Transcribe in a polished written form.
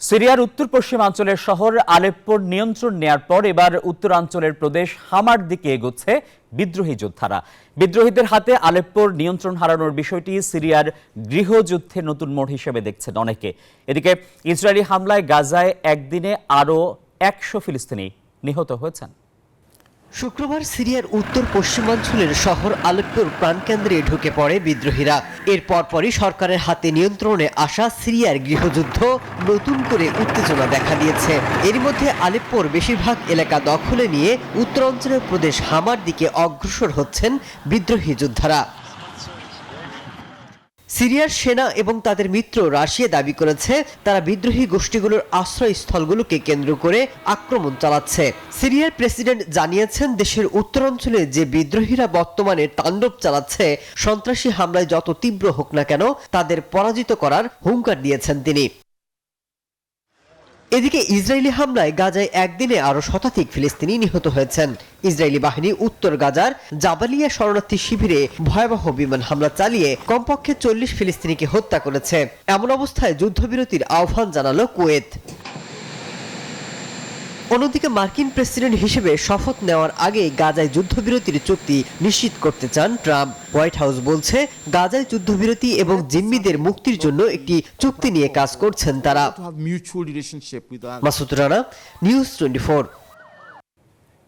সিরিয়ার উত্তর পশ্চিমাঞ্চলের শহর আলেপ্পোর নিয়ন্ত্রণ নেয়ার পর এবার উত্তরাঞ্চলের প্রদেশ হামার দিকে এগোচ্ছে বিদ্রোহী যোদ্ধারা। বিদ্রোহীদের হাতে আলেপ্পোর নিয়ন্ত্রণ হারানোর বিষয়টি সিরিয়ার গৃহযুদ্ধের নতুন মোড় হিসেবে দেখছেন অনেকে। এদিকে ইসরায়েলি হামলায় গাজায় একদিনে আরও ১০০ ফিলিস্তিনি নিহত হয়েছেন। শুক্রবার সিরিয়ার উত্তর পশ্চিমাঞ্চলের শহর আলেপ্পোর প্রাণকেন্দ্রে ঢুকে পড়ে বিদ্রোহীরা। এর পরপরই সরকারের হাতে নিয়ন্ত্রণে আসা সিরিয়ার গৃহযুদ্ধ নতুন করে উত্তেজনা দেখা দিয়েছে। এর মধ্যে আলেপ্পোর বেশিরভাগ এলাকা দখলে নিয়ে উত্তরাঞ্চলের প্রদেশ হামার দিকে অগ্রসর হচ্ছেন বিদ্রোহী যোদ্ধারা। সিরিয়ার সেনা এবং তাদের মিত্র রাশিয়া দাবি করেছে তারা বিদ্রোহী গোষ্ঠীগুলোর আশ্রয়স্থলগুলোকে কেন্দ্র করে আক্রমণ চালাচ্ছে। সিরিয়ার প্রেসিডেন্ট জানিয়েছেন দেশের উত্তরাঞ্চলে যে বিদ্রোহীরা বর্তমানে তাণ্ডব চালাচ্ছে, সন্ত্রাসী হামলায় যত তীব্র হোক না কেন তাদের পরাজিত করার হুঙ্কার দিয়েছেন তিনি। এদিকে ইসরায়েলি হামলায় গাজায় একদিনে আরো শতাধিক ফিলিস্তিনি নিহত হয়েছেন। ইসরায়েলি বাহিনী উত্তর গাজার জাবালিয়া শরণার্থী শিবিরে ভয়াবহ বিমান হামলা চালিয়ে কমপক্ষে ৪০ ফিলিস্তিনিকে হত্যা করেছে। এমন অবস্থায় যুদ্ধবিরতির আহ্বান জানালো কুয়েত। অন্যদিকে মার্কিন প্রেসিডেন্ট হিসেবে শপথ নেওয়ার আগে গাজায় যুদ্ধবিরতির চুক্তি নিশ্চিত করতে চান ট্রাম্প। হোয়াইট হাউস বলছে গাজায় যুদ্ধবিরতি এবং জিম্মিদের মুক্তির জন্য একটি চুক্তি নিয়ে কাজ করছেন তারা। মাসুদ রানা, নিউজ 24।